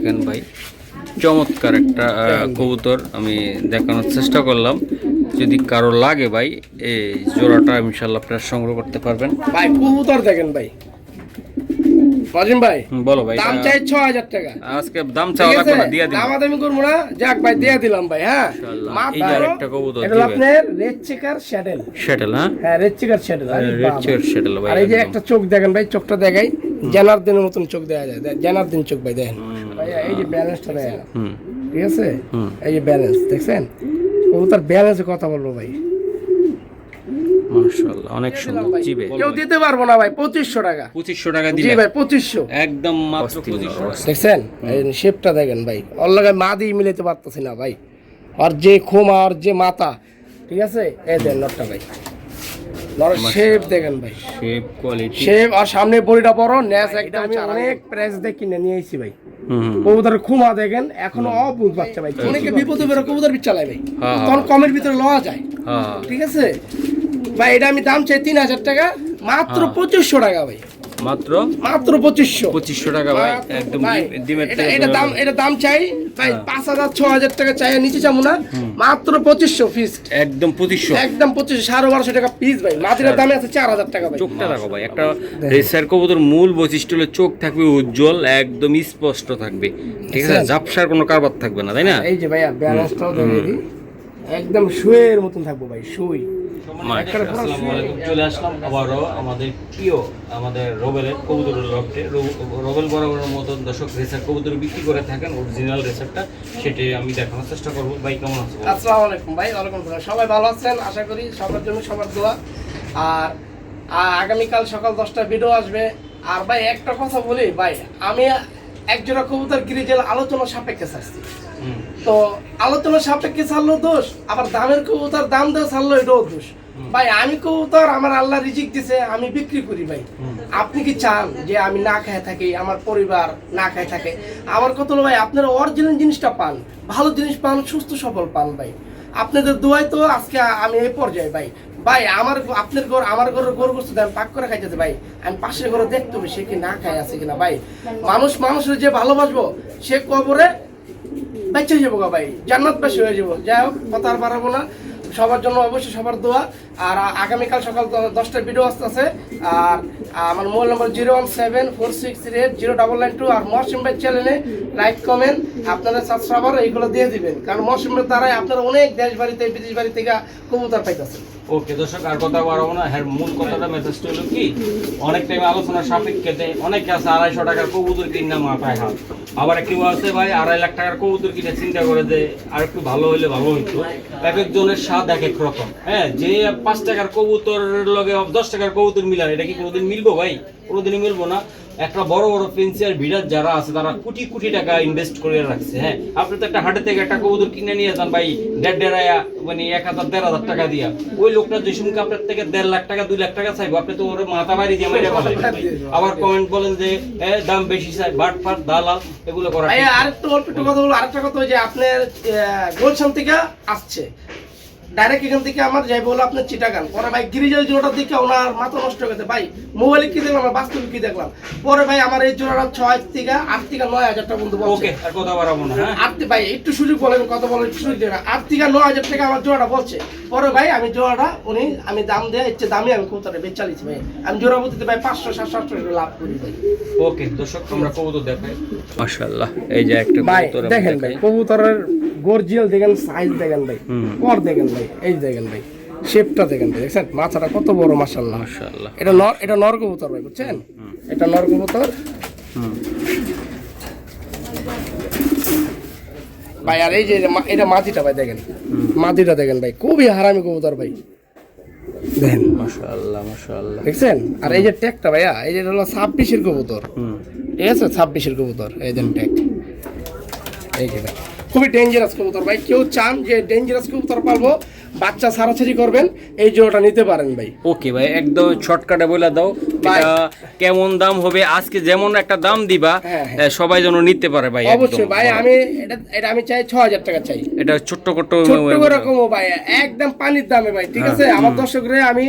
দেখেন ভাই, চমৎকার একটা কবুতর আমি দেখানোর চেষ্টা করলাম। যদি কারো লাগে ভাই এই জোড়াটা ইনশাল্লাহ আপনারা সংগ্রহ করতে পারবেন। ভাই কবুতর দেখেন ভাই, রাজিম ভাই বলো ভাই, দাম চাই ৬০০০ টাকা। আজকে দাম চাওয়া লাগবে না, দিয়া দিন। দামাদামি করবো না, যাক ভাই দিয়ে দিলাম ভাই। হ্যাঁ এই যে আরেকটা কবুতর এটা আপনার রেড চেকার শ্যাডেল। শ্যাটেল, হ্যাঁ রেড চেকার শ্যাডেল। রেড চেয়ার শ্যাটেল ভাই। আর এই যে একটা চোখ দেখেন ভাই, চোখটা দেখাই জানার্দিনের মতন চোখ দেখা যায়, জানার্দিন চোখ ভাই দেখেন ভাই। এই যে ব্যালেন্সটা দেখেন, ঠিক আছে, এই যে ব্যালেন্স দেখছেন, কবুতর ব্যালেন্সে কথা বলবো ভাই, মাশাআল্লাহ অনেক সুন্দর। জি ভাই, কেউ দিতে পারবো না ভাই 2500 টাকা। 2500 টাকা জি দিলে ভাই 2500 একদম মাত্র 2500। দেখছেন এই শেপটা দেখেন ভাই, ওর লগে মাদি মিলাইতে পারতেছি না ভাই, আর যে খোমা আর যে মাথা, ঠিক আছে, এই দেন নটটা ভাই, নরের শেপ দেখেন ভাই, শেপ কোয়ালিটি শেপ আর সামনে বডিটা বড় ন্যাস একদম। আমি অনেক প্রাইস দিয়ে কিনে নিয়ে আইছি ভাই। কবুতরের খুমা দেখেন এখনো অবুঝ বাচ্চা ভাই, অনেকে বিপদে বেরো কবুতর চালায় ভাই, তখন কমের ভিতরে লওয়া যায়, ঠিক আছে ভাই। এটা আমি দাম চাই ৩০০০ টাকা, মাত্র 2500 টাকা ভাই, মাত্র 2500 টাকা ভাই। একদম ডিমের এটা দাম চাই ভাই 5000 6000 টাকা চাই, নিচে যাবো না, মাত্র 2500 ফিক্সড, একদম 2500, একদম 2500, 1250 টাকা পিস ভাই। মাদিরার দামে আছে 4000 টাকা ভাই। চোখটা দেখো ভাই, একটা রেসার কবুতর মূল বৈশিষ্ট্য হলো চোখ থাকবে উজ্জ্বল, একদম স্পষ্ট থাকবে, ঠিক আছে, ঝাপসার কোনো কারবার থাকবে না, তাই না? এই যে ভাইয়া ব্যালেন্সটাও দেখে দিই, একদম শুয়ের মতন থাকবো ভাই, শুই। চলে আসলাম আবারও আমাদের প্রিয় আমাদের রোবেলের কবুতরের লফটে। রোবেল বরাবরের মতন দর্শক রেসার কবুতর বিক্রি করে থাকেন, অরিজিনাল রেসারটা, সেটাই আমি দেখানোর চেষ্টা করবো। ভাই কেমন আছেন? আসসালামু আলাইকুম ভাই। ওয়ালাইকুম আসসালাম। সবাই ভালো আছেন আশা করি, সবার জন্য সবার দোয়া। আর আগামীকাল সকাল 10টায় ভিডিও আসবে। আর ভাই একটা কথা বলি ভাই, আমি একজোড়া কবুতর গ্রিজেল আলোচনা সাপেক্ষে ছাড়ছি, তো আলোচনা সাপেক্ষে ছাড়লো দোষ, আবার দামের কবুতর দাম দিয়ে ছাড়লো এটাও দোষ ভাই। আমি কবুতর আমার আল্লাহ রিজিক দিছে, আমি বিক্রি করি ভাই। আপনি কি চান যে আমি না খেয়ে থাকি, আমার পরিবার না খেয়ে থাকে? আমার কথা হলো ভাই, আপনারা অরিজিনাল জিনিসটা পান, ভালো জিনিস পান, সুস্থ সবল পান ভাই। আপনাদের দোয়াই তো আজকে আমি এই পর্যায়ে ভাই। ভাই আমার আপনার ঘর, আমার ঘরের গরু গোস্ত দেন পাক করে খাইতেছে ভাই, আমি পাশের ঘরে দেখতে হবে সে কি না খায় আছে কিনা ভাই। মানুষের যে ভালোবাসবো সে কবরে বেঁচে যাবো গা ভাই, জান্নাতবাসী হয়ে যাবো। যাই হোক, কথা আর বাড়াবো না, সবার জন্য অবশ্যই সবার দোয়া। আর আগামীকাল সকাল 10টায় ভিডিও আসতেছে। আর আমার মোবাইল নম্বর 01746380992। আর মরসুম ভাই চ্যানেলে লাইক কমেন্ট আপনাদের সাবস্ক্রাইবার এইগুলো দিয়ে দিবেন, কারণ মরসুমের দ্বারাই আপনারা অনেক দেশ বাড়িতে বিদেশ বাড়ি থেকে কবুতর পাইতেছেন। ওকে দর্শক, আর কথা বাড়াবো না, হ্যাঁ মূল কথাটা মেসেজটা হলো কি, অনেক টাইম আলোচনার সাপেক্ষেতে অনেকে আছে 250 টাকার কবুতর কিনা মাথায় হাত, আবার কেউ আছে ভাই 2.5 লাখ টাকার কবুতর কিনে চিন্তা করে যে আর একটু ভালো হইলে ভালো হইতো। এক একজনের স্বাদ এক এক রকম। হ্যাঁ, যে 5 টাকার কবুতর লগে 10 টাকার কবুতর মিলান, এটা কি কোনোদিন মিলবো ভাই? কোনোদিনই মিলবো না। একটা বড় বড় ফেন্সিয়ার ভিড়ার যারা আছে তারা কোটি কোটি টাকা ইনভেস্ট করে রাখছে। হ্যাঁ, আপনি তো একটা হাটে থেকে একটা কবুতর কিনে নিয়ে যান ভাই 1.5 মানে 1000-1500 টাকা দিয়া, ওই লোকটা যে সময় আপনার থেকে 1.5 লাখ টাকা 2 লাখ টাকা চাইবো, আপনি তো ওর মাথা বাড়ি দিয়ে মেরে ফেলেন। আবার কমেন্ট বলেন যে দাম বেশি চাই, বাটফাট দালাল, এগুলো করা। আরেকটা অল্প একটু কথা বলবো, আরেকটা কথা ওই যে আপনার গোলশান থেকে আসছে ডাইরেক্ট এখান থেকে আমার যাই বলো আপনার চিটাগান, পরে ভাই গিরিজেল জোড়াটা দিকে ওনার মাথা নষ্ট হয়ে গেছে ভাই। মোবাইলে কি দেখলাম আর বাস্তবে কি দেখলাম, পরে ভাই আমার এই জোড়াটা 6 থেকে 8 থেকে 9000 টাকা বন্ধু বলছে। ওকে, আর কথা বাড়াবো না। হ্যাঁ, 8 ভাই একটু সুযোগ বলেন, কথা বলেন একটু সুযোগ দেন। 8 থেকে 9000 টাকা আমার জোড়াটা বলছে। পরে ভাই আমি জোড়াটা আমি দাম দেয় ইচ্ছে দামে আমি কবুতরটা বেচে চালিয়েছি ভাই। আমি জোড়া প্রতিতে ভাই 500-700 টাকা লাভ করি ভাই। ওকে দর্শক, আমরা কবুতর দেখাই। মাশাআল্লাহ, এই যে একটা ভাই কবুতর দেখেন ভাই, কবুতরের গর্জিয়াল দেখেন, সাইজ দেখেন ভাই, কর দেখেন ভাই, এই দেখেন ভাই, শেপটা দেখেন ভাই, দেখছেন মাথাটা কত বড়, মাশাআল্লাহ মাশাআল্লাহ। এটা নর কবুতর ভাই, বুঝছেন, এটা নর কবুতর ভাই। আর এই যে এটা মাদিটা ভাই, দেখেন মাদিটা দেখেন ভাই, খুবই হারামি কবুতর ভাই, দেখেন মাশাআল্লাহ মাশাআল্লাহ, দেখছেন। আর এই যে ট্যাগটা ভাইয়া, এই যে হলো 26-এর কবুতর, ঠিক আছে, 26-এর কবুতর, এই দেন ট্যাগ, এই যে ভাই খুবই ডেঞ্জারাস কবুতর ভাই। কেউ চান যে ডেঞ্জারাস কবুতর পালবো, বাচ্চা ছাড়াছাড়ি করবেন, এই জোড়াটা নিতে পারেন ভাই। ওকে ভাই, একদম শর্টকাটে বলে দাও এটা কেমন দাম হবে, আজকে যেমন একটা দাম দিবা সবাই যেন নিতে পারে ভাই। অবশ্যই ভাই, আমি এটা আমি চাই 6000 টাকা চাই। এটা ছোট্ট করে কমো ভাই, একদম পানির দামে ভাই, ঠিক আছে। আমার দর্শকরে আমি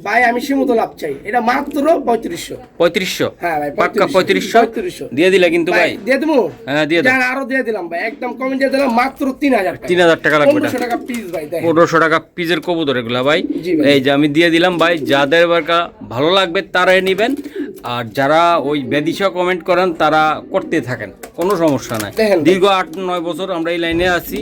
ভাই আমি সীমিত লাভ চাই, এটা মাত্র 3500। 3500? হ্যাঁ ভাই, পাক্কা 3500 দিয়ে দিলে কিন্তু ভাই। দিয়ে দেবো। হ্যাঁ দিয়ে দাও। জান আরো দিয়ে দিলাম ভাই, একদম কমে দিয়ে দিলাম মাত্র 3000 টাকা। 3000 টাকা লাগবে। 1500 টাকা পিস ভাই, দেখেন 1500 টাকা পিসের কবুতর এগুলা ভাই। জি ভাই। এই যে আমি দিয়ে দিলাম ভাই, যাদের বারকা ভালো লাগবে তারাই নেবেন, আর যারা ওই বেদিশা কমেন্ট করেন তারা করতে থাকেন, কোনো সমস্যা নাই। দেখেন ভাই। দীর্ঘ 8-9 বছর আমরা এই লাইনে আছি,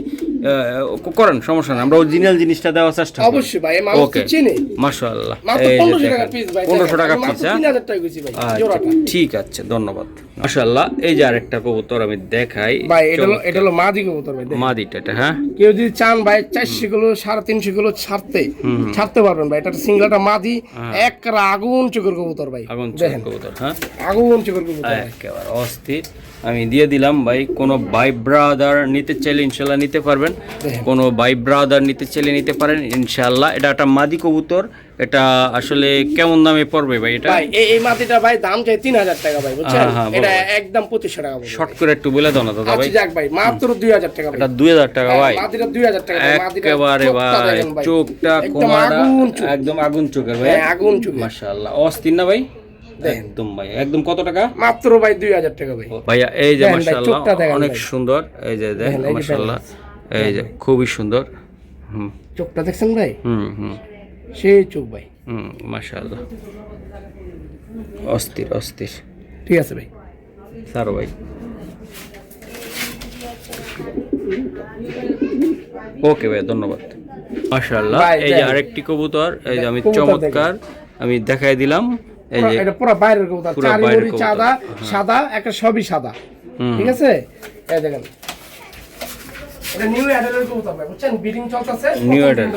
করেন সমস্যা নাই, আমরা অরিজিনাল জিনিসটা দেওয়ার চেষ্টা করি। অবশ্যই ভাই, এই মানুষ ওকে চিনে। মাশাআল্লাহ। মাত্র এই যে 1500 টাকা দেখেন, পিস ভাই, 1500 টাকা পিস। মাত্র হ্যাঁ 3000 টাকা কইছি ভাই আচ্ছা, জোড়াটা। ঠিক আছে, ধন্যবাদ। মাশাআল্লাহ। এই যে আরেকটা কবুতর আমি দেখাই ভাই, এটা হলো মাদি কবুতর ভাই, দেখেন। মাদিটা এটা। হ্যাঁ কেউ যদি চান ভাই 400 কিলো 350 কিলো ছাড়তে পারবেন ভাই, এটা সিঙ্গেলটা মাদি, এক আগুন চোখের কবুতর ভাই, আগুন দেখেন কবুতর। হ্যাঁ আগুন চোখের কবুতর ভাই। একেবারে অস্থির। আমি দিয়ে দিলাম ভাই, কোনো ভাই ব্রাদার নিতে চাইলে ইনশাল্লাহ নিতে পারবেন, কোনো ভাই ব্রাদার নিতে চাইলে নিতে পারেন ইনশাল্লাহ। এটা একটা মাদি কবুতর, এটা আসলে কেমন দামে পড়বে ভাই? এটা ভাই এই মাটিটা ভাই দাম চাই 3000 টাকা ভাই, বুঝছেন? হ্যাঁ, এটা একদম 2500 টাকা বলবো। শর্ট করে একটু বলে দাও না দাদা ভাই। আচ্ছা যাক ভাই, মাত্র 2000 টাকা ভাই। এটা 2000 টাকা ভাই। মাটিটা 2000 টাকা ভাই, মাটিটা একেবারে চোখটা ভাই, দেখেন ভাই, চোখটা একদম কোমাটা আগুন চোখ। একদম আগুন চোখের ভাই। হ্যাঁ, আগুন চোখ। মাশাআল্লাহ, অস্থির না ভাই? একদম ভাই, একদম। কত টাকা? মাত্র ভাই 2000 টাকা ভাই। ভাইয়া এই যে দেখেন ভাই, মাশাআল্লাহ চোখটা দেখেন অনেক ভাই। সুন্দর। এই যে দেখেন দেখেন, এই যে মাশাআল্লাহ, এই যে খুবই সুন্দর। হুম চোখটা দেখছেন ভাই? হুম হুম সেই চোখ ভাই। হুম মাশাআল্লাহ, অস্থির অস্থির। ঠিক আছে ভাই, স্যার ভাই। ওকে ভাই, ধন্যবাদ। মাশাআল্লাহ। ভাই, এই যে দেখেন। আরেকটি কবুতর, এই যে আমি কবুতর চমৎকার আমি দেখাই দিলাম। এই যে এটা পুরো বাইরের কবুতর, পুরো চারি বাইরের মুড়ি কবুতর। সাদা সাদা, একটা সবই সাদা, ঠিক আছে? এই দেখেন, এটা নিউ অ্যাডাল্টের কবুতর ভাই, বুঝছেন? ব্রিডিং চলতেছে, নিউ অর্ডার।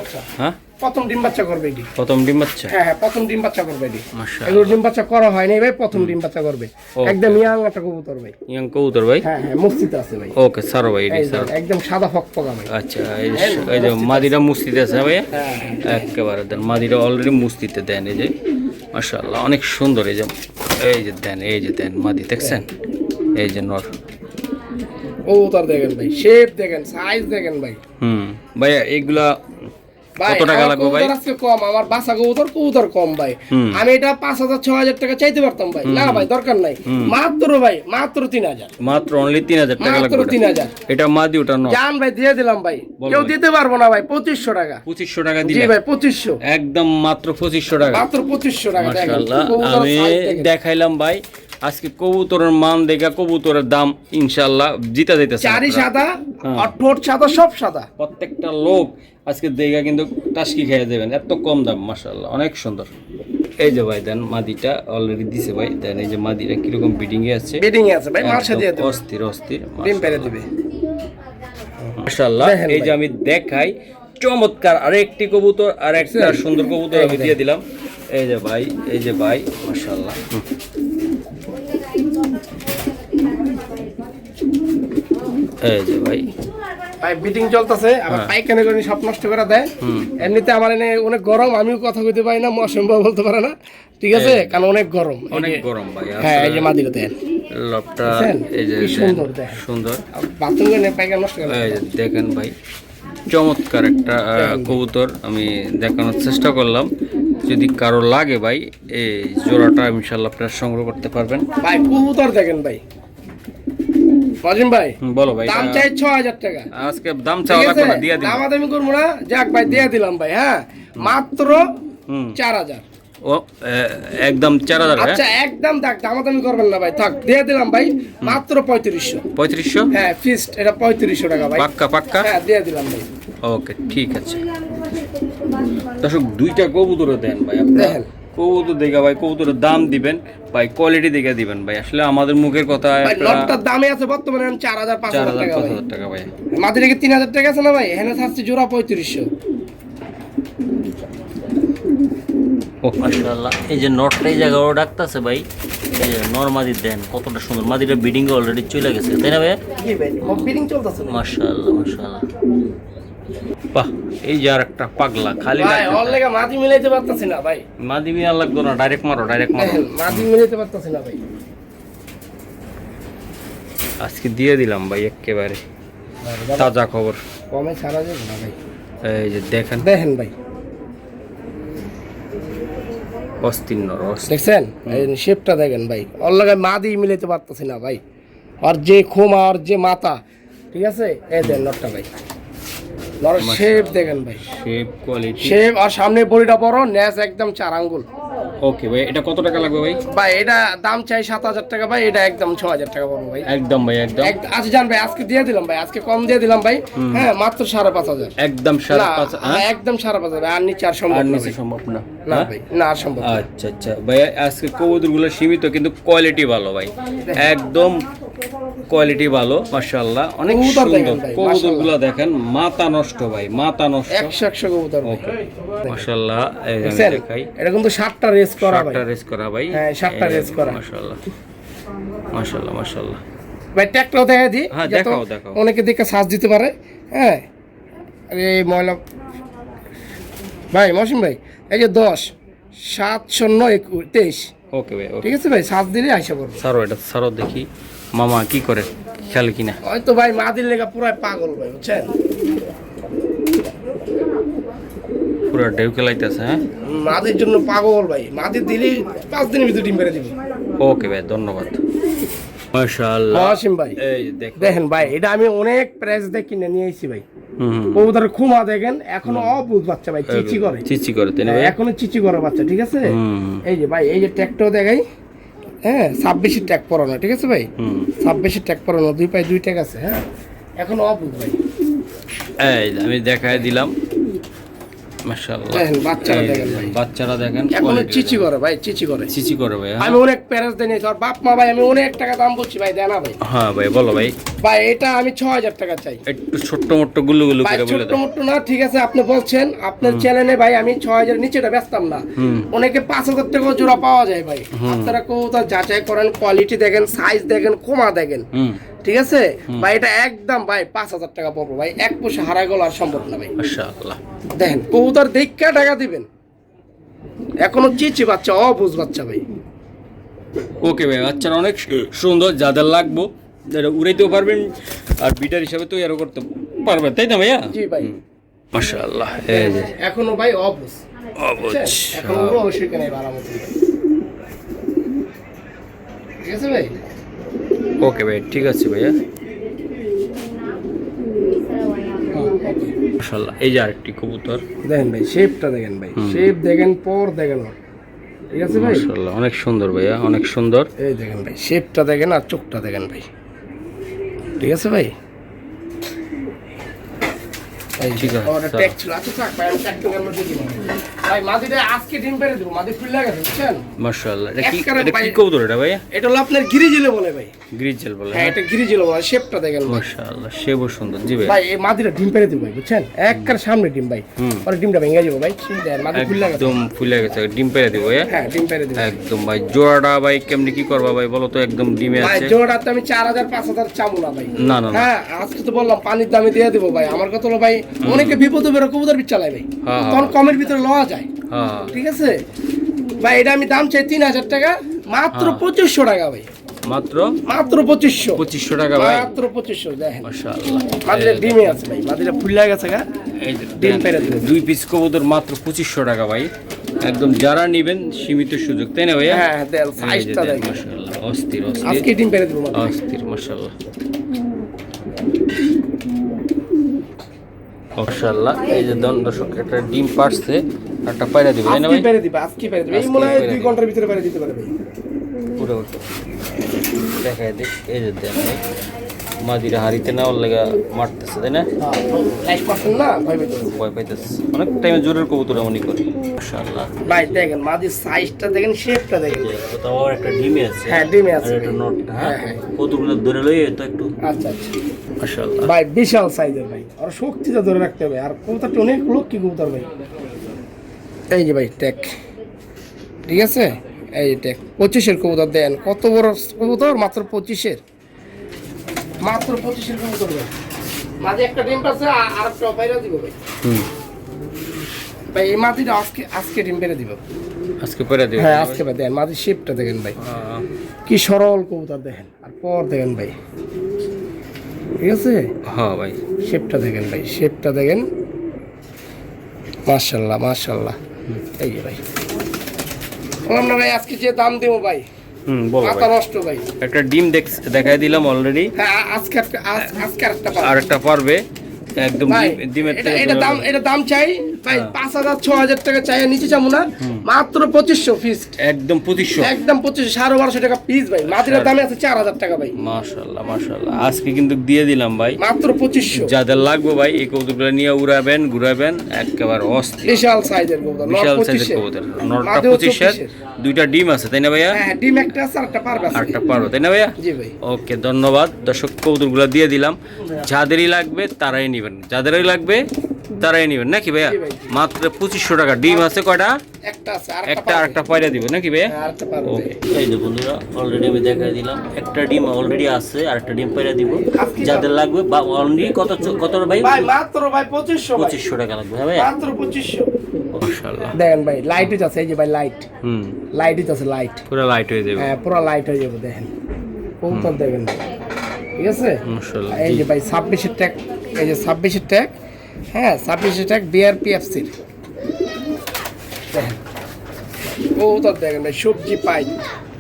হ্যাঁ প্রথম ডিম বাচ্চা করবে এটি। প্রথম ডিম বাচ্চা। হ্যাঁ হ্যাঁ, প্রথম ডিম বাচ্চা করবে এটি। মাশাআল্লাহ। এগুলো ডিম বাচ্চা করা হয়নি ভাই, প্রথম ডিম বাচ্চা করবে। Okay. একদম ইয়াং একটা কবুতর ভাই। ইয়াং কবুতর ভাই। হ্যাঁ হ্যাঁ, মস্তিতে আছে ভাই। ওকে স্যার ভাই, এই স্যার। দেখেন, একদম সাদা ফকফকা ভাই। আচ্ছা, এই যে মাদিরা মুস্তিতে আছে ভাই। হ্যাঁ হ্যাঁ, একেবারে দেন, মাদিরা অলরেডি মুস্তিতে দেন। এই যে মাশাআল্লাহ, অনেক সুন্দর। এই যে দেন, এই যে দেন মাদি, দেখছেন? এই যে নর। কবুতর দেখেন ভাই, শেপ দেখেন, সাইজ দেখেন ভাই। ভাইয়া এইগুলা ভাই কত টাকা আমার লাগবে ভাই? কবুতর আজকে কম, আমার বাসা কবুতর কম ভাই। আমি এটা 5000-6000 টাকা চাইতে পারতাম ভাই, না ভাই দরকার নাই। মাত্র ভাই, মাত্র 3000, মাত্র অনলি 3000 টাকা মাত্র লাগবে। 3000 এটা মাদি, ওটা নর। জান ভাই, দিয়ে দিলাম ভাই। কেউ ভাই। দিতে পারবো না ভাই, 2500 টাকা। 2500 টাকা জি দিলে ভাই, 2500, একদম মাত্র 2500 টাকা। মাত্র 2500 টাকা। দেখেন মাশাআল্লাহ। কবুতরের আমি size দেখেন। দেখাইলাম ভাই, আজকে কবুতরের মান দেখা কবুতরের দাম ইনশাআল্লাহ জিতা যাইতেছে। চারি আপনারা। সাদা, হ্যাঁ। আর ঠোঁট সাদা, সব সাদা। প্রত্যেকটা লোক আজকে দেখা কিন্তু টাস্কি খেয়ে দেবেন, এত কম দাম। মাশাআল্লাহ, অনেক সুন্দর। এই যে ভাই দেন, মাদিটা অলরেডি দিছে ভাই, দেন এই যে মাদিটা কিরকম বিডিং এ আছে। বেডিং এ আছে ভাই, মাসে দিয়ে একদম দেবে, অস্থির অস্থির। ডিম পেরে দিবে। মাশাআল্লাহ। দেখেন এই যে ভাই। আমি দেখাই চমৎকার আরেকটি কবুতর, আর একটা সুন্দর কবুতর আমি দিয়ে দিলাম। এই যে ভাই, এই যে ভাই, মাশাআল্লাহ। এই যে ভাই, ভাই বিটিং চলতেছে, আবার হ্যাঁ। পাইখানা করে সব নষ্ট করে দেয়। এমনিতে আমার এনে অনেক গরম, আমিও কথা কইতে পারি না, অসম্ভব বলতে পারে না, ঠিক আছে? কারণ অনেক গরম। এই অনেক যে- গরম ভাই। হ্যাঁ, এই যে মাদিরা দেন, লবটা দেখছেন? এই যে কি সুন্দর দেখেন। সুন্দর। বাথরুম করে পাইখানা নষ্ট করে এই যে দেখেন ভাই, চমৎকার একটা কবুতর আমি দেখানোর চেষ্টা করলাম। যদি কারো লাগে ভাই, এই জোড়াটা ইনশাআল্লাহ আপনারা সংগ্রহ করতে পারবেন। ভাই কবুতর দেখেন ভাই, মজিম ভাই বলো ভাই। দাম চাই 6000 টাকা। আজকে দাম চাওয়া লাগবে না, দিয়ে দিন। দামাদামি করবো না, যাক ভাই দিয়ে দিলাম ভাই। হ্যাঁ, মাত্র 4000। ও একদম 4000। আচ্ছা একদম থাক, দামাদামি করবেন না ভাই, থাক দিয়ে দিলাম ভাই, মাত্র 3500। 3500 হ্যাঁ ফিক্সড, এটা 3500 টাকা ভাই। পাক্কা পাক্কা। হ্যাঁ দিয়ে দিলাম ভাই। ওকে, ঠিক আছে। দর্শক, দুইটা কবুতর দেন ভাই আপনারা। দেখেন। কবুতর দেখা ভাই, কবুতরের দাম দিবেন ভাই, কোয়ালিটি দেখে দিবেন ভাই। আসলে আমাদের মুখের কথা ভাই আপনারা লটটার দামে আছে বর্তমানে 4000-5000 টাকা ভাই। 4000-5000 টাকা ভাই। মাঝে রেখে 3000 টাকা আছে না ভাই, এখানে থাকছে জোড়া 3500। ও মাশাআল্লাহ। এই যে নটটা এই জায়গাও ডাকতেছে ভাই, এই যে নর মাদি দেন কতটা সুন্দর। মাদিটা বিডিং অলরেডি চলে গেছে, তাই না ভাই? জি ভাই, বিডিং চলতেছে ভাই। মাশাআল্লাহ মাশাআল্লাহ। বাহ, এই যে আর একটা পাগলা খালি ভাই ওর লেগে মাটি মিলাইতে পারতাছি না ভাই। মাদি মিয়া লাগতো না, ডাইরেক্ট মারো, ডাইরেক্ট মারো। দেখেন, মাটি মিলাইতে পারতাছি না ভাই। আজকে দিয়ে দিলাম ভাই একেবারে তাজা খবর। কমে ছাড়া যাবে না ভাই। এই যে দেখেন, দেখেন ভাই, অস্থির নর অস্থির। দেখছেন এই শেপটা দেখেন ভাই, ওর লাগায় মা দিয়ে মিলাইতে পারতেছি না ভাই, আর যে খোমা আর যে মাথা, ঠিক আছে এই দেন নটটা ভাই, নর শেপ দেখেন ভাই, শেপ কোয়ালিটি শেপ, আর সামনে বড়িটা বড়, নেস একদম 4 আঙ্গুল। ওকে ভাই, এটা কত টাকা লাগবে ভাই? ভাই এটা দাম চাই 7,000 টাকা ভাই, এটা একদম 6,000 টাকা পাবো ভাই। একদম ভাই একদম। আচ্ছা জান ভাই, আজকে দিয়ে দিলাম ভাই, আজকে কম দিয়ে দিলাম ভাই, হ্যাঁ মাত্র 5,500। একদম না, 5.5। হ্যাঁ, একদম 5,500, আর নিচে আর সম্ভব আর না নিচে ভাই। সম্ভব না? না ভাই, না আর সম্ভব না। আচ্ছা আচ্ছা ভাই, আজকে কবুতরগুলো সীমিত কিন্তু কোয়ালিটি ভালো ভাই, একদম কোয়ালিটি ভালো মাশাআল্লাহ, অনেক কবুতর দেখেন সুন্দর ভাই, কবুতরগুলো দেখেন, মাথা নষ্ট ভাই, মাথা নষ্ট। 100 কবুতর ভাই। ওকে মাশাআল্লাহ, এই যে আমি দেখছেন? দেখাই, এটা কিন্তু 7টা রেস করা ভাই। 7টা রেস করা ভাই। হ্যাঁ, 7টা রেস করা। মাশাআল্লাহ মাশাআল্লাহ মাশাআল্লাহ। ভাই ট্যাগটাও দেখা দিই, হ্যাঁ, যাতে দেখাও, দেখাও। অনেকে দেখে সাজ দিতে পারে। হ্যাঁ এই ময়লা ভাই, মৌসুম ভাই, এই যে 10 7 0 23, ওকে ভাই ওকে। ঠিক আছে ভাই, সাজ দিলে আইসা পড়বে। সারো এটা সারো দেখি মামা কি করে, খেয়াল কিনা। হয়তো ভাই মাদির লেগা পুরাই পাগল ভাই, বুঝছেন? পুরো ঢেউ খেলাইতেছে। হ্যাঁ মাদির জন্য পাগল ভাই, মাদির দিলেই 5 দিনের ভিতরে ডিম পেরে দিবে। ওকে ভাই, ধন্যবাদ। মাশাআল্লাহ মৌসুম ভাই, এই যে দেখো। দেখেন ভাই, এটা আমি অনেক প্রাইস দিয়ে কিনে নিয়ে এসেছি ভাই। হুম কবুতরের খুমা দেখেন, এখনো অবুঝ বাচ্চা ভাই, চিচি করে, চিচি করে তাই না ভাই? এখনো চিচি করে বাচ্চা, ঠিক আছে? হুম এই যে ভাই, এই যে ট্যাগটাও দেখাই, হ্যাঁ 26 ট্যাগ পরানো, ঠিক আছে ভাই, হুম 26 ট্যাগ পরানো, 2 পায়ে 2 ট্যাগ আছে। হ্যাঁ এখনো অবুঝ ভাই, এই যে আমি দেখায় দিলাম মাশাআল্লাহ। দেখেন বাচ্চারা এই যে দেখেন ভাই, বাচ্চারা দেখেন, এখনো quality চিচি দেখেন। করে ভাই, চিচি করে। চিচি করে ভাই। হ্যাঁ আমি অনেক প্যারেন্টস দিয়ে নিয়েছি, আর বাপ মা ভাই আমি অনেক টাকা দাম বলছি ভাই, দেয় না ভাই। হ্যাঁ ভাই বলো ভাই, ভাই এটা আমি 6,000 টাকা চাই একটু ছোট্ট মোট্ট গুল্লু গুল্লু ভাই, করে বলে ছোট্ট দাও। মোট্ট না, ঠিক আছে আপনি বলছেন আপনার চ্যানেলে ভাই, আমি 6,000 নিচেটা বেচতাম না, হুম অনেকে 5,000 টাকা জোড়া পাওয়া যায় ভাই। আপনারা কবুতর যাচাই করেন, কোয়ালিটি দেখেন, সাইজ দেখেন, কোমা দেখেন, হুম ঠিক আছে ভাই? এটা একদম ভাই 5,000 টাকা পড়বো ভাই, এক পয়সা হারাই গেল আর সম্ভব না ভাই। মাশাআল্লাহ। দেখেন কবুতর দেখে টাকা দিবেন, এখনো চিচি বাচ্চা, অবুঝ বাচ্চা ভাই। ওকে ভাই, বাচ্চারা অনেক সুন্দর, যাদের লাগবো যারা উড়াইতেও পারবেন আর বিটার হিসাবে তৈরি করতে পারবেন, তাই না ভাইয়া? জি ভাই, মাশাআল্লাহ। এই যে এখনো ভাই অবুঝ, অবুঝ। এখনো পুরো অবশ্যই কেনে বাড়ামতি, ঠিক আছে ভাই? ওকে ভাই, ঠিক আছে ভাইয়া। মাশাআল্লাহ, এই যে আরেকটি কবুতর। দেখেন ভাই, শেপটা দেখেন ভাই, শেপ দেখেন, পর দেখেন, ঠিক আছে ভাই? মাশাআল্লাহ, অনেক সুন্দর ভাইয়া, অনেক সুন্দর। এই দেখেন ভাই, শেপটা দেখেন আর চোখটা দেখেন ভাই, ঠিক আছে ভাই? এই ঠিক আছে, ওটা স্যার। ট্যাগ ছিল, আচ্ছা থাক ভাই, আমি ট্যাগ করে মধ্যে দিলাম ভাই। মাদিটা আজকে ডিম পেরে দেবো, মাদি ফুল লাগে বুঝছেন? মাশাআল্লাহ, এটা কি, একবারে এটা কি ভাই- কবুতর এটা ভাইয়া? এটা হলো আপনার গিরিজিলে বলে ভাই। গ্রিজেল বলে? হ্যাঁ এটা গিরিজিলে বলে, শেপটা দেখেন ভাই। মাশাআল্লাহ, সেবও সুন্দর। জি ভাই। ভাই এই মাদিটা ডিম পেরে দেবো ভাই, বুঝছেন? একবার সামনে ডিম ভাই, পরে ডিমটা ভেঙে যাবো ভাই, দেন মাদি ফুল লাগে। একদম ফুলে গেছে, ডিম পেরে দিব ভাইয়া। হ্যাঁ ডিম পেরে দেবো একদম ভাই, জোড়াটা ভাই কেমনি কি করবা ভাই বলো তো? একদম ডিমে ভাই, আছে। জোড়াতে আমি 4,000 5,000 চাবো না ভাই। না না না। হ্যাঁ আজকে তো বললাম পানির দামে দিয়ে দেবো ভাই, আমার কথা হলো ভাই, অনেকে বিপদে বেরো কবুতর বিচ চালায় ভাই, হ্যাঁ, তখন কমের ভিতরে লওয়া যায়, হ্যাঁ ঠিক আছে ভাই? এটা আমি দাম চাই 3,000 টাকা, মাত্র 2,500 টাকা ভাই, মাত্র মাত্র 2,500, 2500 টাকা ভাই। মাত্র 2,500। দেখেন মাশাআল্লাহ, মাদিরা ডিমে আছে ভাই, মাদিরা ফুল গেছে গা, এই যে ডিম দেন, পেরে দেবো। 2 পিস কবুতর মাত্র 2500 টাকা ভাই, একদম যারা নেবেন সীমিত সুযোগ, তাই না ভাইয়া? হ্যাঁ দেন এই যে সাইজটা দেন, দেখেন, মাশাআল্লাহ, অস্থির আজকে অস্থির ডিম পেরে দেবো মাত্র। অস্থির, মাশাআল্লাহ মাশাআল্লাহ। এই যে দর্শক, একটা ডিম পারছে, একটা পায়রা দিবে, তাই না আজকে ভাই? পেরে দিবা, আজকে পেরে দিবা, এই আজকে মনে হয় পেরে 2 দিবা। ঘন্টার ভিতরে পেরে দিতে পারে ভাই। পুরো দেখায় দেখ, এই যে দেন ভাই, মাদিরা হারিতে না ওর লেগা মারতেছে, তাই না? লাইক করছেন না ভাই ভাই? ভয় পাইতেছে, অনেক টাইমে জোরের কবুতর এমনই করে। মাশাআল্লাহ, ভাই দেখেন মাদির সাইজটা দেখেন, শেপটা দেখেন। তাও একটা ডিমে আছে। হ্যাঁ ডিমে আছে আর একটা ভাই। নট। হ্যাঁ হ্যাঁ। কতগুলো ধরে লই তো একটু। আচ্ছা আচ্ছা মাশাআল্লাহ, ভাই, বিশাল সাইজের ভাই, আর শক্তিটা ধরে রাখতে হবে, আর কবুতরটা অনেক লোক কি কবুতর ভাই। এই যে ভাই ট্যাগ, ঠিক আছে? এই ট্যাগ 25-এর কবুতর দেন, কত বড় কবুতর, মাত্র 25-এর, মাত্র 25-এর কবুতর ভাই। মাঝে একটা ডিম পাচ্ছে, আর একটা বাইরে দিব ভাই। হুম ভাই এই মাটিটা আজকে আজকে ডিম পেরে দিব। আজকে পরে দিও। হ্যাঁ আজকে ভাই দেন, মাটির শেপটা দেখেন ভাই, কি সরল কবুতর দেখেন, আর পর দেখেন ভাই, ঠিক আছে? হ্যাঁ ভাই, শেপটা দেখেন ভাই, শেপটা দেখেন, মাশাআল্লাহ মাশাআল্লাহ। এই যে ভাই বললাম না ভাই আজকে যে দাম দেবো ভাই বলো মাথা ভাই। নষ্ট ভাই। একটা ডিম দেখাই দিলাম অলরেডি, হ্যাঁ আজকে আরেকটা পাবো। আর একটা পারবে একদম ভাই ডিমের থেকে এটা দাম চাই ভাই 5,000 6,000 টাকা চাই, নিচে যাবো না, মাত্র 2500 পিস, একদম 2500। একদম 2500 1250 টাকা পিস ভাই। মাদিরার দামে আছে 4,000 টাকা ভাই, মাশাআল্লাহ মাশাআল্লাহ, আজকে কিন্তু দিয়ে দিলাম ভাই, মাত্র 2500। যাদের লাগবে ভাই এই কবুতরগুলো নিয়ে উড়াবেন ঘুরাবেন, একেবারে অস্থির বিশাল সাইজের কবুতর, বিশাল সাইজের কবুতর। নরটা 25 এর, দুইটা ডিম আছে তাই না ভাইয়া? হ্যাঁ ডিম একটা আছে আর একটা পারবে আছে। আরেকটা পারো তাই না ভাইয়া? জি ভাই। ওকে ধন্যবাদ দর্শক, কবুতরগুলো দিয়ে দিলাম, যাদেরই লাগবে তারাই নেবেন, যাদেরই লাগবে তারাই নেবেন নাকি ভাইয়া? জি ভাই। মাত্র 2500 টাকা। ডিম আছে কয়টা? একটা আছে একটা আরেকটা পয়রা দিব নাকি ভাইয়া? হ্যাঁ, আরেকটা পারবে। ওকে এই যে বন্ধুরা অলরেডি আমি দেখাই দিলাম, একটা ডিম অলরেডি আছে আর একটা ডিম পয়রা দিব, যাদের লাগবে বা অলরেডি কত ভাই? ভাই মাত্র ভাই 2500 ভাই, 2500 টাকা লাগবে হ্যাঁ ভাইয়া? মাত্র 2500। মাশাআল্লাহ দেখেন ভাই লাইট আছে, এই যে ভাই লাইট হুম, আছে লাইট, পুরো লাইট হয়ে যাবে। হ্যাঁ পুরো লাইট হয়ে যাবে। দেখেন কবুতর দেখেন ঠিক আছে। মাশাআল্লাহ এই যে ভাই 26 এর ট্যাগ, এই যে 26 এর ট্যাগ, হ্যাঁ 26 এর ট্যাগ বিআরপিএফসি দেখেন কবুতর দেখেন ভাই, সবজি পাই,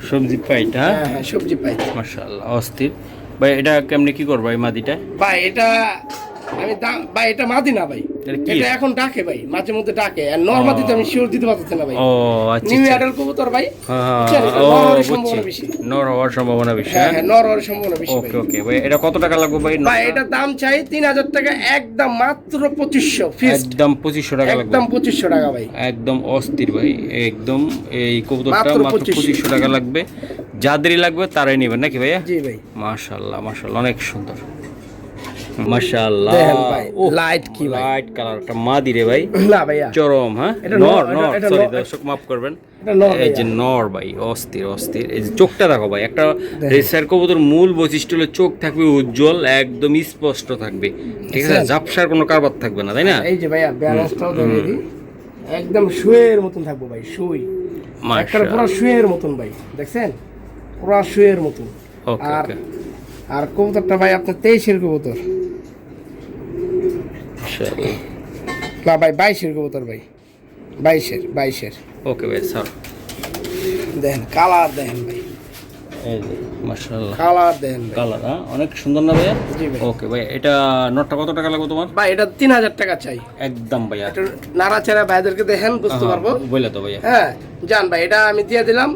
সবজি পাইট হ্যাঁ হ্যাঁ হ্যাঁ সবজি পাই। মাশাআল্লাহ অস্থির ভাই। এটা কেমনে কি করবো এই মাদিটা? ভাই এটা আমি ভাই এটা মাদি না ভাই, এটা কি? এটা এখন ডাকে ভাই, মাঝে মধ্যে ডাকে, আর নরমাদিতে আমি শিওর দিতে পারতেছি না ভাই। ও আচ্ছা নিউ আচ্ছা। অ্যাডাল কবুতর ভাই, হ্যাঁ বুঝছেন? এটা ও নর হওয়ার বুঝছি, সম্ভাবনা বেশি। নর হওয়ার সম্ভাবনা বেশি হ্যাঁ হ্যাঁ। হ্যাঁ নর হওয়ার সম্ভাবনা বেশি ভাই। ওকে ওকে ভাই, এটা কত টাকা লাগবে ভাই? ভাই এটা দাম চাই 3,000 টাকা, একদম মাত্র 2500 ফিক্সড, একদম 2500 টাকা লাগবে, একদম 2500 টাকা ভাই, একদম অস্থির ভাই, একদম এই কবুতরটা মাত্র মাত্র 2500 টাকা লাগবে, যাদেরই লাগবে তারাই নেবেন নাকি ভাইয়া? জি ভাই। মাশাআল্লাহ মাশাআল্লাহ অনেক সুন্দর মাশাআল্লাহ। দেখেন ভাই, ওহ, লাইট কি ভাই, লাইট কালার একটা মাদি রে ভাই, না ভাইয়া চরম হ্যাঁ। এটা নর নর, নর এটা সরি নর। দর্শক মাফ করবেন, এটা নর এই যে ভাইয়া। নর ভাই অস্থির অস্থির। এই যে চোখটা দেখো ভাই, একটা রেসার কবুতর মূল বৈশিষ্ট্য হলো চোখ থাকবে উজ্জ্বল, একদম স্পষ্ট থাকবে, ঠিক আছে, দেখছেন? ঝাপসার কোনো কারবার থাকবে না তাই না? এই যে ভাইয়া ব্যালেন্সটাও দেখে দিই, একদম শুয়ের মতন থাকবো ভাই, শুই একটা মাশাআল্লাহ পুরো শুয়ের মতন ভাই, দেখছেন পুরো শুয়ের মতন। ওকে আর ওকে আর কবুতরটা ভাই আপনার 23-এর কবুতর, মাশাআল্লাহ। না ভাই 22-এর কবুতর ভাই, 22-এর ওকে ভাই স্যার, দেখেন কালার দেখেন ভাই, এই যে মাশাআল্লাহ কালার দেখেন ভাই। কালার হ্যাঁ অনেক সুন্দর না ভাইয়া? জি ভাই। ওকে ভাই, এটা নটটা কত টাকা লাগবে তোমার? ভাই এটা 3,000 টাকা চাই, একদম ভাইয়া একটু নাড়াচাড়া ভাইদেরকে দেখেন বুঝতে পারবো। বলে তো ভাইয়া হ্যাঁ জান ভাই এটা আমি দিয়ে দিলাম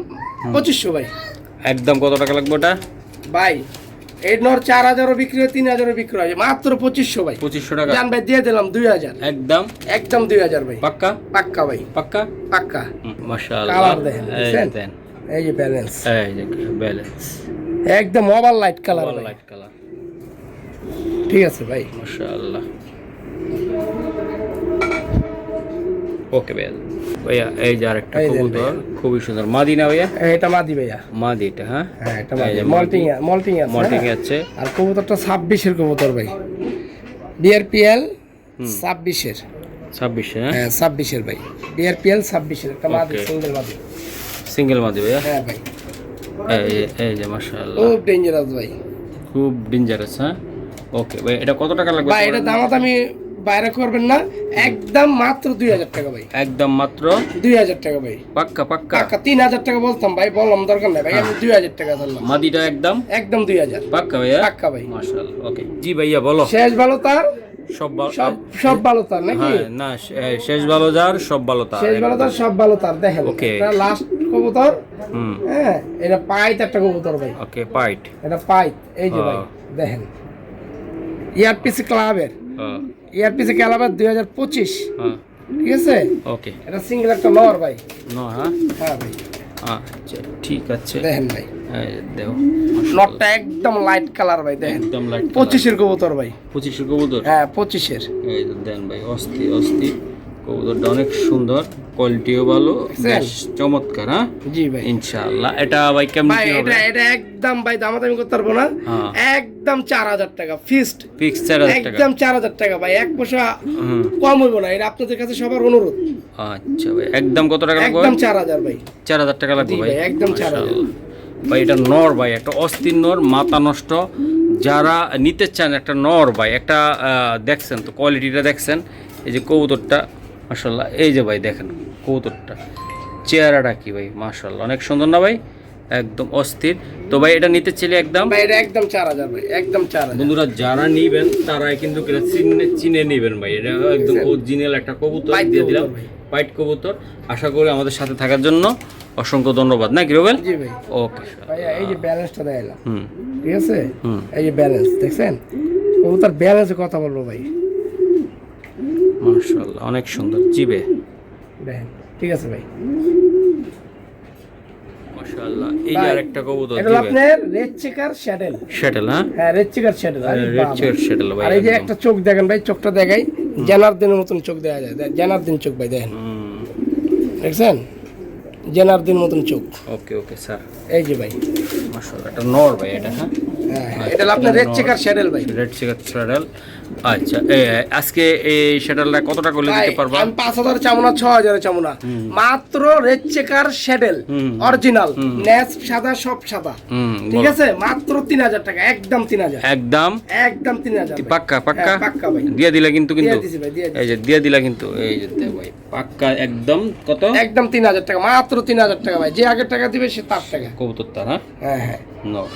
2500 ভাই। একদম কত টাকা লাগবে ওটা? ভাই এই নর 4,000 বিক্রি হয়, 3,000 বিক্রি হয়, মাত্র 2500 ভাই। 2500 টাকা জান ভাই দিয়ে দিলাম 2,000, একদম একদম 2,000 ভাই, পাক্কা পাক্কা ভাই, পাক্কা পাক্কা। মাশাআল্লাহ। কালার দেখেন, এই দেখছেন? দেন, এই যে ব্যালেন্স, এই যে ব্যালেন্স, একদম ওভার লাইট কালার ভাই, লাইট কালার, ঠিক আছে ভাই। মাশাআল্লাহ। ওকে ভাইয়া, ভাইয়া এই যে আরেকটা এই দেন কবুতর খুবই সুন্দর, মাদি না ভাইয়া? এটা মাদি ভাইয়া, মাদি এটা হ্যাঁ, হ্যাঁ এটা এই মাদি, যে মল্টিং মল্টিং আছে, মল্টিং হ্যাঁ। আছে। আর কবুতরটা 26-এর কবুতর ভাই, বিআরপিএল 26-এর, 26 হ্যাঁ, হ্যাঁ 26-এর ভাই, বিআরপিএল 26-এর একটা মাদি, Okay. সিঙ্গেল মাদি, সিঙ্গেল মাদি ভাইয়া, হ্যাঁ ভাই এই যে মাশাআল্লাহ খুব ডেঞ্জারাস ভাই। খুব ডেঞ্জারাস হ্যাঁ। ওকে ভাই, এটা কত টাকা লাগবে? ভাই এটা দামাত আমি বাইরে করবেন না, একদম মাত্র 2,000 টাকা ভাই, একদম মাত্র 2,000 টাকা ভাই, পাক্কা পাক্কা। টাকা 3,000 টাকা বলতাম ভাই, বললাম দরকার নাই ভাই, আমি 2,000 টাকা ধরলাম, মাদিটা একদম একদম 2,000 পাক্কা ভাইয়া, পাক্কা ভাই। মাশাআল্লাহ। ওকে জি ভাইয়া বলো, শেষ ভালো তার, সব ভালো সব সব ভালো তার নাকি, হ্যাঁ না শেষ ভালো যার সব ভালো তার, শেষ ভালো তার সব ভালো তার। দেখেন Okay. এটা লাস্ট কবুতর, হুম হ্যাঁ এটা পাইত একটা কবুতর ভাই, ওকে পাইট এটা পাইত, এই যে ভাই হ্যাঁ। দেখেন ইয়ারপিসি ক্লাবের, হ্যাঁ ইয়ারপিসি ক্লাবের 2025, হ্যাঁ ঠিক আছে। ওকে এটা সিঙ্গেল একটা নর ভাই, নো হ্যাঁ হ্যাঁ ভাই আচ্ছা ঠিক আছে। দেখেন ভাই এই দেখো নটটা একদম লাইট কালার ভাই, দেখেন একদম লাইট 25-এর কবুতর ভাই, 25 কবুতর, হ্যাঁ 25-এর, এই যে দেন ভাই অস্থির অস্থির কবুতরটা অনেক সুন্দর, কোয়ালিটিও ভালো, বেশ চমৎকার হ্যাঁ জি ভাই। ইনশাআল্লাহ। এটা ভাই কেমন ভাই কি হবে? এটা একদম ভাই দামাদামি করতে পারবো না, হ্যাঁ। একদম 4,000 টাকা ফিক্সড, ফিক্স 4000 টাকা, একদম 4,000 টাকা ভাই, এক পয়সা হুম কম হইব না, এটা আপনাদের কাছে সবার অনুরোধ, আচ্ছা ভাই একদম কত টাকা লাগবে? একদম 4,000 ভাই, 4000 টাকা লাগবে জি ভাই, ভাই, একদম 4,000 মাশাআল্লাহ। ভাই এটা নর ভাই, একটা অস্থির নর, মাথা নষ্ট, যারা নিতে চান একটা নর ভাই, একটা দেখছেন তো কোয়ালিটিটা দেখছেন, এই যে কবুতরটা মাশাআল্লাহ, এই যে ভাই দেখেন কবুতরটা চেহারাটা কি ভাই, মাশাআল্লাহ অনেক সুন্দর না ভাই, একদম অস্থির। তো ভাই এটা নিতে চাইলে একদম ভাই এটা একদম 4000 ভাই, একদম 4000। বন্ধুরা যারা নিবেন তারাই কিন্তু এটা চিনে নেবেন ভাই, এটা একদম অরিজিনাল একটা কবুতর White দিয়ে দিলাম, কবুতর ভাই। হোয়াইট কবুতর। আশা করি আমাদের সাথে থাকার জন্য অসংখ্য ধন্যবাদ, না কি রবেল? জি ভাই। ওকে ভাই এই যে ব্যালেন্সটা দেখাইলাম, হুম ঠিক আছে? হুম। এই যে ব্যালেন্স দেখছেন, কবুতর ব্যালেন্সে কথা বলবো ভাই, মাশাআল্লাহ অনেক সুন্দর জিবে, দেখেন, ঠিক আছে ভাই। মাশাআল্লাহ। এই যে ভাই, আরেকটা কবুতর এটা হলো জিবে আপনার রেড চেকার শ্যাডেল। শ্যাটেল, হ্যাঁ হ্যাঁ রেড চেকার শ্যাডেল। রেড চেয়ার শ্যাটেল ভাই। আর এই যে একদম। একটা চোখ দেখেন ভাই, চোখটা দেখাই, জেনারদিনের মতন চোখ দেখা যায়, জেনারদিন চোখ ভাই, দেখেন হুম, দেখছেন, জেনারদিন মতন চোখ। ওকে ওকে স্যার, এই যে ভাই, মাশাআল্লাহ এটা নর ভাই, এটা হ্যাঁ হ্যাঁ এটা হলো আপনার রেড চেকার শ্যাডেল ভাই। রেড চিকেন শ্যাটেল। আচ্ছা আজকে এই শ্যাটেলটা কত টাকা করলে দিতে পারবা? আমি 5000 চামো না, 6000 চামো না, মাত্র রেড চেকার শ্যাডেল অরিজিনাল, ন্যাস সাদা, সব সাদা, হুম, ঠিক আছে? মাত্র 3000 টাকা, একদম 3000, একদম একদম 3000 ভাই। পাক্কা পাক্কা হ্যাঁ, পাক্কা ভাই, দিয়ে দিলা কিন্তু, দিয়ে কিন্তু দিছি ভাই, দিয়ে দিছি। এই যে দিয়ে দিলা কিন্তু, এই যে দে ভাই পাক্কা একদম। কত? একদম 3000 টাকা, মাত্র 3000 টাকা ভাই, যে আগের টাকা দিবে সে তার টাকা। কবুতর তার, হ্যাঁ হ্যাঁ হ্যাঁ। নর।